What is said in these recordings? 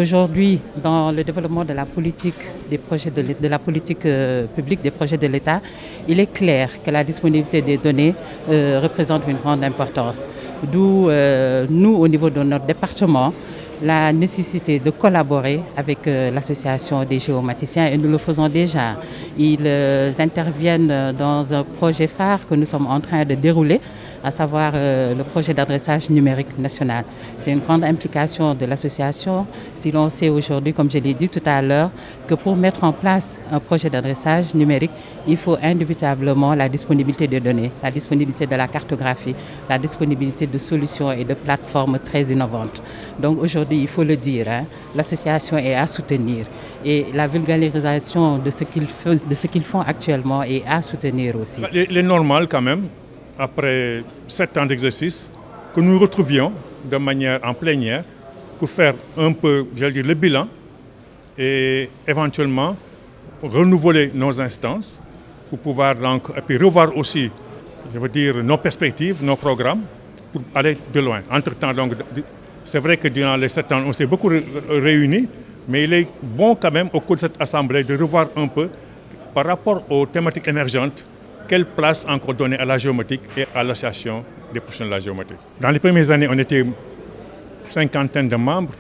Aujourd'hui, dans le développement de la politique, des projets de la politique publique, des projets de l'État, il est clair que la disponibilité des données représente une grande importance. D'où nous, au niveau de notre département, la nécessité de collaborer avec l'association des géomaticiens et nous le faisons déjà. Ils interviennent dans un projet phare que nous sommes en train de dérouler, à savoir le projet d'adressage numérique national. C'est une grande implication de l'association. Si l'on sait aujourd'hui, comme je l'ai dit tout à l'heure, que pour mettre en place un projet d'adressage numérique, il faut indubitablement la disponibilité de données, la disponibilité de la cartographie, la disponibilité de solutions et de plateformes très innovantes. Donc aujourd'hui, il faut le dire, l'association est à soutenir et la vulgarisation de ce qu'ils font actuellement est à soutenir aussi. Il est normal quand même, après 7 ans d'exercice, que nous retrouvions de manière en plénière pour faire un peu, le bilan et éventuellement renouveler nos instances pour pouvoir donc, et puis revoir aussi, nos perspectives, nos programmes pour aller de loin. Entre-temps, donc, c'est vrai que durant les 7 ans, on s'est beaucoup réunis, mais il est bon quand même au cours de cette assemblée de revoir un peu par rapport aux thématiques émergentes, quelle place encore donner à la géomatique et à l'association des professionnels de la géomatique. Dans les premières années, on était une cinquantaine de membres.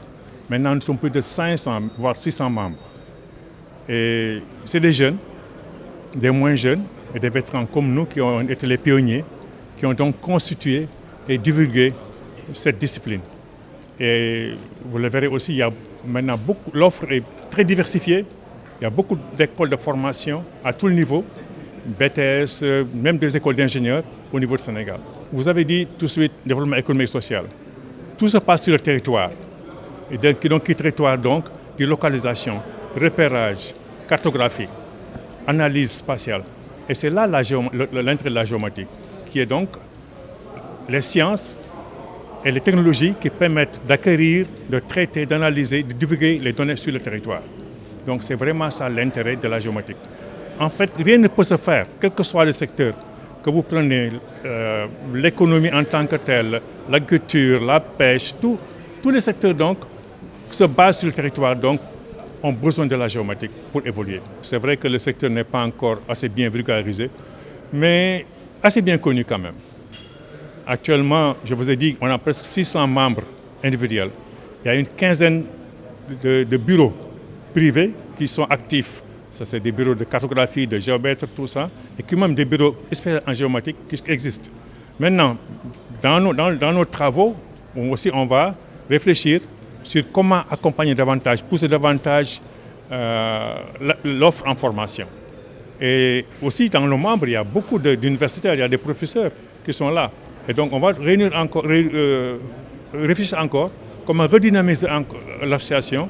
Maintenant, nous sommes plus de 500, voire 600 membres. Et c'est des jeunes, des moins jeunes et des vétérans comme nous qui ont été les pionniers, qui ont donc constitué et divulgué cette discipline. Et vous le verrez aussi, il y a maintenant l'offre est très diversifiée. Il y a beaucoup d'écoles de formation à tout le niveau. BTS, même des écoles d'ingénieurs au niveau du Sénégal. Vous avez dit tout de suite développement économique et social. Tout se passe sur le territoire. Et donc, qui territoire donc, de localisation, repérage, cartographie, analyse spatiale. Et c'est là l'intérêt de la géomatique, qui est donc les sciences et les technologies qui permettent d'acquérir, de traiter, d'analyser, de divulguer les données sur le territoire. Donc c'est vraiment ça l'intérêt de la géomatique. En fait, rien ne peut se faire, quel que soit le secteur, que vous prenez l'économie en tant que telle, l'agriculture, la pêche, tous les secteurs donc se basent sur le territoire, donc ont besoin de la géomatique pour évoluer. C'est vrai que le secteur n'est pas encore assez bien vulgarisé, mais assez bien connu quand même. Actuellement, je vous ai dit, on a presque 600 membres individuels. Il y a une quinzaine de bureaux privés qui sont actifs. Ça, c'est des bureaux de cartographie, de géomètre, tout ça, et puis même des bureaux spécialisés en géomatique qui existent. Maintenant, dans nos travaux, on va réfléchir sur comment accompagner davantage, pousser davantage l'offre en formation. Et aussi, dans nos membres, il y a beaucoup d'universitaires, il y a des professeurs qui sont là. Et donc, on va réfléchir encore comment redynamiser l'association,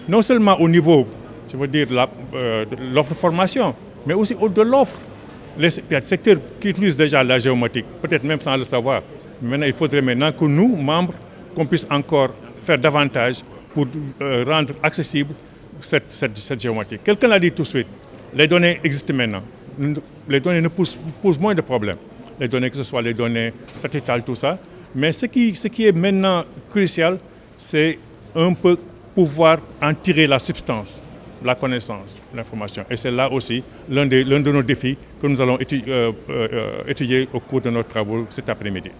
non seulement au niveau de l'offre de formation, mais aussi de l'offre. Il y a des secteurs qui utilisent déjà la géomatique, peut-être même sans le savoir. Maintenant, il faudrait que nous, membres, qu'on puisse encore faire davantage pour rendre accessible cette géomatique. Quelqu'un l'a dit tout de suite, les données existent maintenant. Les données nous posent moins de problèmes. Les données, que ce soit les données satellitales, tout ça. Mais ce qui est maintenant crucial, c'est un peu pouvoir en tirer la substance, la connaissance, l'information. Et c'est là aussi l'un de nos défis que nous allons étudier au cours de nos travaux cet après-midi.